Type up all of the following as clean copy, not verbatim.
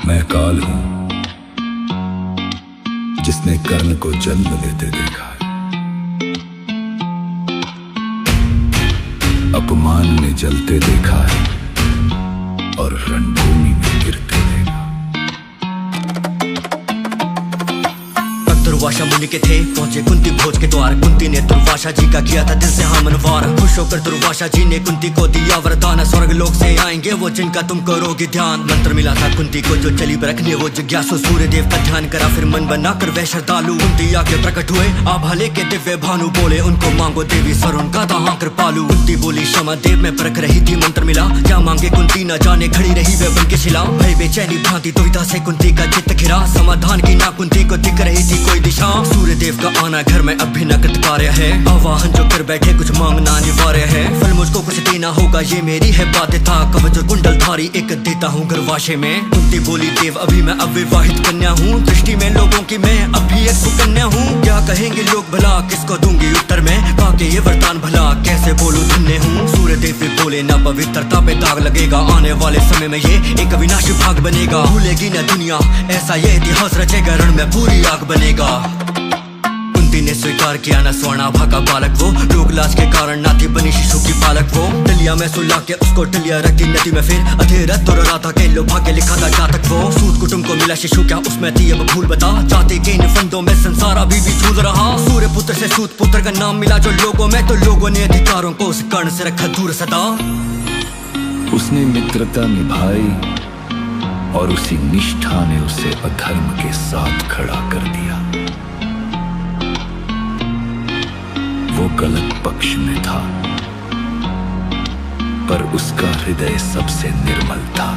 मैं काल हूं जिसने कर्ण को जन्म लेते देखा है, अपमान में जलते देखा है और रणभूमि में गिरते देखा। दुर्वासा मुनि के थे पहुंचे कुंती भोज के द्वार। कुंती ने दुर्वासा जी का किया था दिल से हाँ मनवार। खुश होकर दुर्वासा जी ने कुंती को दिया वरदान, स्वर्ग लोक से आएंगे वो जिनका तुम करोगे ध्यान। मंत्र मिला था कुंती को जो चली रखने वो जिज्ञासु, सूर्य देव का ध्यान करा फिर मन बना कर वह श्रद्धालु। कुंती आके प्रकट हुए आभा लेके दिव्य भानु, बोले उनको मांगो देवी सर उनका था हाँ कृपालु। कुंती बोली क्षमा देव में परख रही थी, मंत्र मिला क्या मांगे कुंती न जाने, खड़ी रही वे बन के शिला। भय बेचैनी भ्रांति दुविधा से कुंती का चित्त घिरा, समाधान की ना कुंती को दिख रही थी कोई दिशा। सूर्य देव का आना घर में अब भी नकृत कार्य है, आवाहन जो कर बैठे कुछ मांगना अनिवार्य है। फल मुझको कुछ देना होगा ये मेरी है बात था, कवच और कुंडल धारी एक देता हूँ गर्भाशय में। कुंती बोली देव अभी मैं अविवाहित कन्या हूँ, दृष्टि में लोगों की मैं अभी एक सुकन्या हूँ। क्या कहेंगे लोग भला किसको दूंगी उत्तर में, पाके ये वरदान भला कैसे बोलूं धन्य हूँ। सूर्य देव भी बोले ना पवित्रता पे दाग लगेगा, आने वाले समय में ये एक अविनाशी भाग बनेगा। भूलेगी न दुनिया ऐसा ये इतिहास रचेगा, रण में पूरी आग बनेगा। कुंती ने स्वीकार किया न स्वर्णाभा का बालक वो, लोक लाज के कारण ना थी बनी शिशु की पालक वो। डलिया में सुला के उसको डलिया रखी नदी में फिर अधेरत और राधा के लोभा के लिखा था जातक वो। सूत कुटुंब को मिला शिशु क्या उसमें थी अब भूल बता, जाति के इन फंदों में संसार अभी भी झूल रहा। सूर्य पुत्र से सूत पुत्र का नाम मिला जो लोगों में, तो लोगों ने अधिकारों को उस कर्ण से रखा दूर सदा। उसने मित्रता निभाई और उसी निष्ठा ने उसे अधर्म के साथ खड़ा कर दिया। वो गलत पक्ष में था पर उसका हृदय सबसे निर्मल था।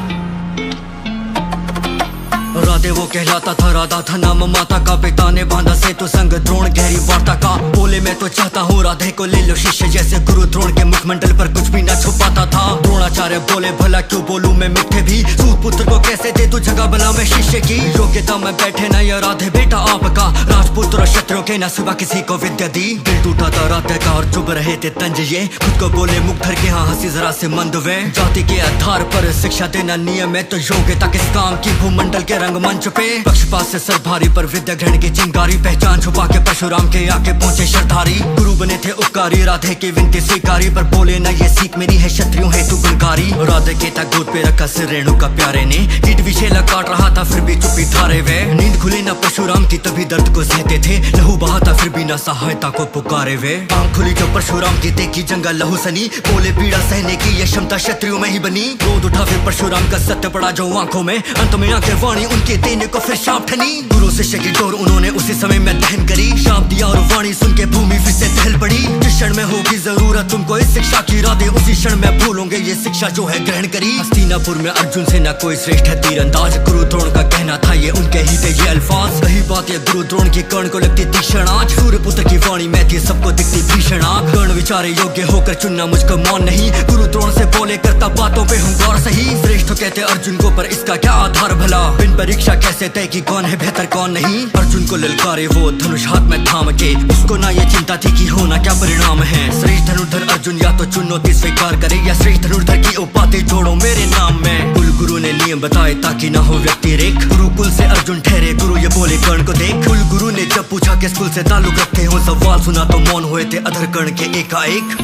राधे वो कहलाता था, राधा था नाम माता का, पिता ने बांधा सेतु संग द्रोण गहरी वार्ता का। बोले मैं तो चाहता हूँ राधे को ले लो शिष्य, जैसे गुरु द्रोण के मुखमंडल पर कुछ भी न छुपाता था। द्रोणाचार्य बोले भला क्यों बोलूं मैं मिठे भी, सूत पुत्र को कैसे दे तू जगह भला मैं शिष्य की। योग्यता में बैठे न या राधे बेटा आपका, राजपुत्र और क्षत्रियों के न सिवा किसी को विद्या दी। दिल टूटा था राधे का और चुभ रहे थे तंज ये, खुद को बोले मुख धर के हाँ हंसी जरा से मंद वे। जाति के आधार पर शिक्षा देना नियम है, तो योग्यता किस काम की भूमंडल के रंगमंच पे। पक्षपात से सर भारी पर विद्या ग्रहण की चिंगारी, पहचान छुपा के परशुराम के आके पहुंचे शरधारी। गुरु बने थे उपकारी राधे की विनती स्वीकारी, पर बोले ना ये सीख मेरी है क्षत्रियों हेतु गुणकारी। राधे के था गोद पे रखा सिर रेणु का प्यारे ने, कीट विषैला काट रहा था फिर भी चुप्पी धारे वे। नींद खुले ना परशुराम की तभी दर्द को सहते थे, लहू बहाता फिर भी ना सहायता को पुकारे वे। आंख खुली जो परशुराम की देखी जंगा लहू सनी, बोले पीड़ा सहने की ये क्षमता क्षत्रियों में ही बनी। क्रोध उठा फिर परशुराम का सत्य पड़ा जो आंखों में, अंत में आके वाणी उनके देने को फिर शाप ठनी। गुरु शिष्य की डोर उन्होंने उसी समय में दहन करी, शाप दिया और वाणी सुन के भूमि फिर से दहल पड़ी। जिस क्षण में होगी जरूरत तुमको इस शिक्षा की राधे, उसी क्षण में भूलोगे ये शिक्षा जो है ग्रहण करी। हस्तिनापुर में अर्जुन से न कोई श्रेष्ठ है तीरंदाज, गुरु द्रोण का कहना था ये उनके ही थे ये अल्फाज। सही बात ये गुरु द्रोण की कर्ण को लगती तीक्ष्ण आंच, सूर्य पुत्र की वाणी में थी सबको दिखती भीषण आग। कर्ण विचारे योग्य होकर चुनना मुझको मौन नहीं, गुरु द्रोण से बोले करता बातों पे हूँ गौर सही। श्रेष्ठ कहते अर्जुन को पर इसका क्या आधार भला, बिन परीक्षा कैसे तय कि कौन है बेहतर कौन नहीं। अर्जुन को ललकारे वो धनुष हाथ में थाम के, उसको ना ये चिंता थी कि होना क्या परिणाम है। श्रेष्ठ धनुर्धर अर्जुन या तो चुनौती स्वीकार करे, या श्रेष्ठ धनुर्धर की उपाधि जोड़ो मेरे नाम में। कुल गुरु ने नियम बताए ताकि ना हो व्यक्ति रेख, गुरुकुल से अर्जुन ठहरे गुरु ये बोले कर्ण को देख। कुल गुरु ने जब पूछा किस कुल से ताल्लुक रखते हो, सवाल सुना तो मौन हुए थे अधर कर्ण के एकाएक।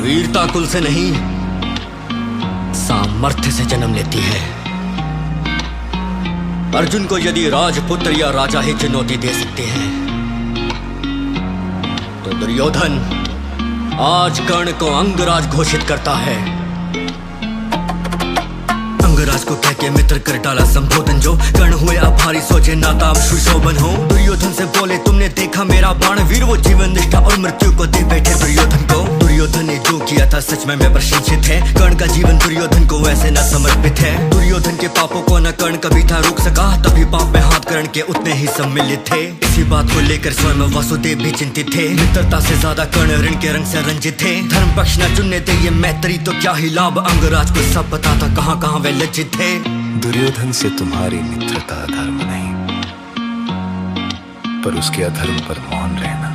वीरता कुल से नहीं सामर्थ्य से जन्म लेती है। अर्जुन को यदि राजपुत्र या राजा ही चुनौती दे सकते हैं, तो दुर्योधन आज कर्ण को अंगराज घोषित करता है। अंगराज को कह के मित्र कर डाला संबोधन, जो कर्ण हुए आभारी सोचे नाता अब सुशोभन हो। दुर्योधन से बोले तुमने देखा मेरा बाण वीर, वो जीवन निष्ठा और मृत्यु को दे बैठे दुर्योधन को। दुर्योधन ने जो किया था सच में मैं प्रशंसित है, कर्ण का जीवन दुर्योधन को वैसे न समर्पित है। दुर्योधन के पापों को न कर्ण कभी था रोक सका, तभी पाप में हाथ कर्ण के उतने ही सम्मिलित थे। इसी बात को लेकर स्वयं वासुदेव भी चिंतित थे, मित्रता से ज्यादा कर्ण ऋण के रंग से रंजित थे। धर्म पक्ष न चुनने थे ये मैत्री तो क्या ही लाभ, अंगराज को सब पता था कहाँ कहाँ वे लज्जित थे। दुर्योधन से तुम्हारी मित्रता अधर्म नहीं, पर उसके अधर्म पर मौन रहना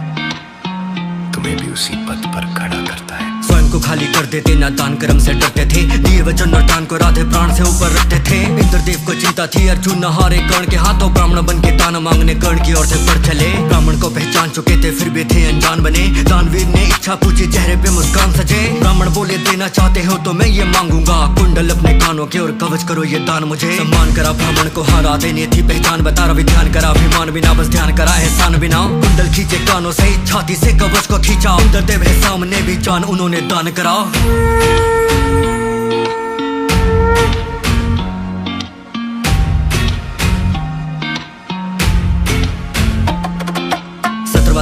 तुम्हें भी उसी पद पर खड़ा करता है। स्वयं को खाली कर देते, ना दान कर्म से डरते थे। दिए वचन और दान को राधे प्राण से ऊपर रखते थे। इंद्रदेव को चिंता थी अर्जुन न हारे कर्ण के हाथों, ब्राह्मण बन के दान मांगने कर्ण की ओर से बढ़ चले। ब्राह्मण को पहचान चुके थे फिर भी थे अनजान बने। दानवीर ने इच्छा पूछी, चेहरे पे मुस्कान सजे। ब्राह्मण बोले, देना चाहते हो तो मैं ये मांगूंगा, कुंडल अपने कानों के और कवच करो ये दान मुझे। सम्मान करा ब्राह्मण को, हाँ राधे ने थी पहचान, बता रवि ध्यान करा अभिमान बिना, बस ध्यान करा एहसान बिना। कुंडल खींचे कानों से, छाती से कवच को खींचा। इंद्रदेव है सामने भी जान उन्होंने दान करा।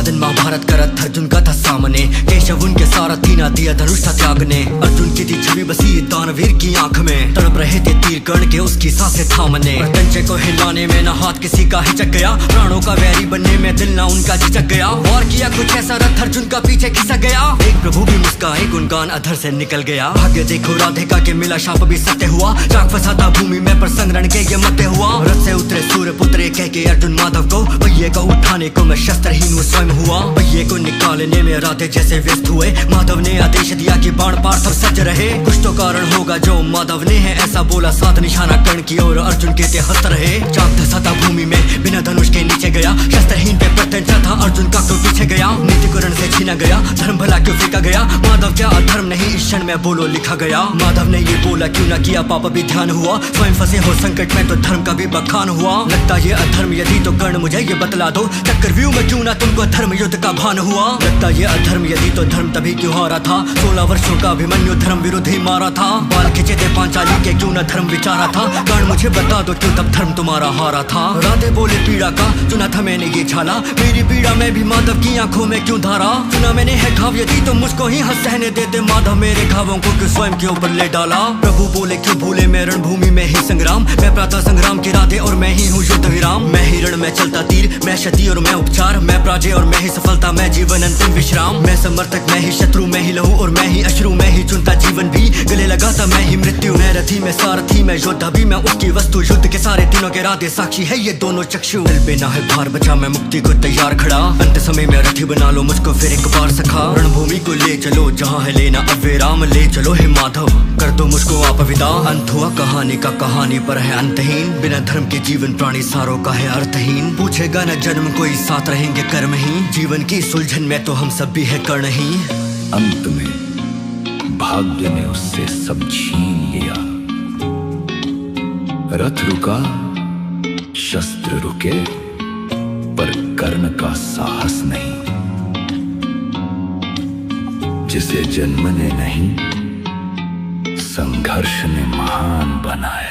दिन महाभारत का रथ अर्जुन का था सामने, केशव उनके सारथी ना दिया धनुष था त्याग ने। अर्जुन की थी छवि बसी दानवीर की आंख में, तड़प रहे थे तीर कर्ण के उसकी सांसें थामने। कंचे को हिलाने में ना हाथ किसी का हिचक गया, प्राणों का वैरी बनने में दिल ना उनका झिझक गया। और किया कुछ ऐसा रथ अर्जुन का पीछे खिसक गया, एक प्रभु भी मुस्काए गुणगान अधर से निकल गया। भाग्य देखो राधिका के मिला शाप भी सत्य हुआ, जाग फंसा था भूमि में पर संग्रहण के ये मध्य हुआ। रथ से उतरे सूर्य पुत्र कह के अर्जुन माधव को, पहिए को उठाने को मैं शस्त्रहीन स्वयं हुआ। पहिए को निकालने में राधे जैसे व्यस्त हुए, माधव ने आदेश दिया कि बाण पार्थ सज्ज रहे। कुछ तो कारण होगा जो माधव ने है ऐसा बोला, सात निशाना कर्ण की ओर अर्जुन के ते हस्त रहे। चाक धसा था भूमि में बिना धनुष के नीचे गया, शस्त्रहीन पे प्रत्यंचा था अर्जुन का क्यों पीछे गया। नीति को रण से छीना गया, धर्म भला क्यों फेंका गया, माधव क्या अधर्म नहीं इस क्षण में बोलो लिखा गया। माधव ने ये बोला, क्यों ना किया पाप भी ध्यान हुआ, स्वयं फंसे हो संकट में तो धर्म का भी बखान हुआ। लगता ये अधर्म यदि तो कर्ण मुझे ये बतला दो, चक्रव्यूह में क्यों ना तुमको धर्म युद्ध का भान हुआ। लगता ये अधर्म यदि तो धर्म तभी क्यों हारा था, 16 वर्षों का अभिमन्यु धर्म विरुद्ध ही मारा था। बाल खिंचे थे पांचाली के क्यों ना धर्म विचारा था, कर्ण मुझे बता दो क्यों तब धर्म तुम्हारा हारा था। राधे बोले, पीड़ा का चुना था मैंने ये छाला, मेरी पीड़ा में भी माधव की आंखों में क्यों धारा। चुना मैंने है घाव यदि तो मुझको ही हंस सहने देते, माधव मेरे घावों को क्यों स्वयं के ऊपर ले डाला। प्रभु बोले, क्यों भूले मैं रणभूमि में ही संग्राम, मैं प्रातः संग्राम की राधे और मैं ही हूँ युद्ध विराम। मैं ही रण में चलता तीर, मैं क्षति और मैं उपचार, मैं पराजय और मैं ही सफलता, मैं जीवन अंतिम विश्राम। मैं समर्थक मैं ही शत्रु, मैं ही लहू और मैं ही अश्रु, मैं ही चुनता जीवन भी गले लगाता मैं ही मृत्यु। मैं रथी मैं सारथी मैं योद्धा भी, मैं उसकी वस्तु, युद्ध के सारे तीनों के राधे साक्षी है ये दोनों चक्षु। दिल पे ना है भार बचा, मैं मुक्ति को तैयार खड़ा, अंत समय में रथी बना लो मुझको फिर एक बार सखा। रणभूमि को ले चलो जहाँ है लेना अब विराम, ले चलो हे माधव कर दो मुझको आप विदा। अंत हुआ कहानी का, कहानी पर है अंतहीन, बिना धर्म के जीवन प्राणी सारों का है अर्थहीन। पूछेगा न जन्म कोई साथ रहेंगे कर्म ही, जीवन की सुलझन में तो हम सब भी है कर्ण ही। अंत में भाग्य ने उससे सब छीन लिया, रथ रुका शस्त्र रुके पर कर्ण का साहस नहीं। जिसे जन्म ने नहीं संघर्ष ने महान बनाया।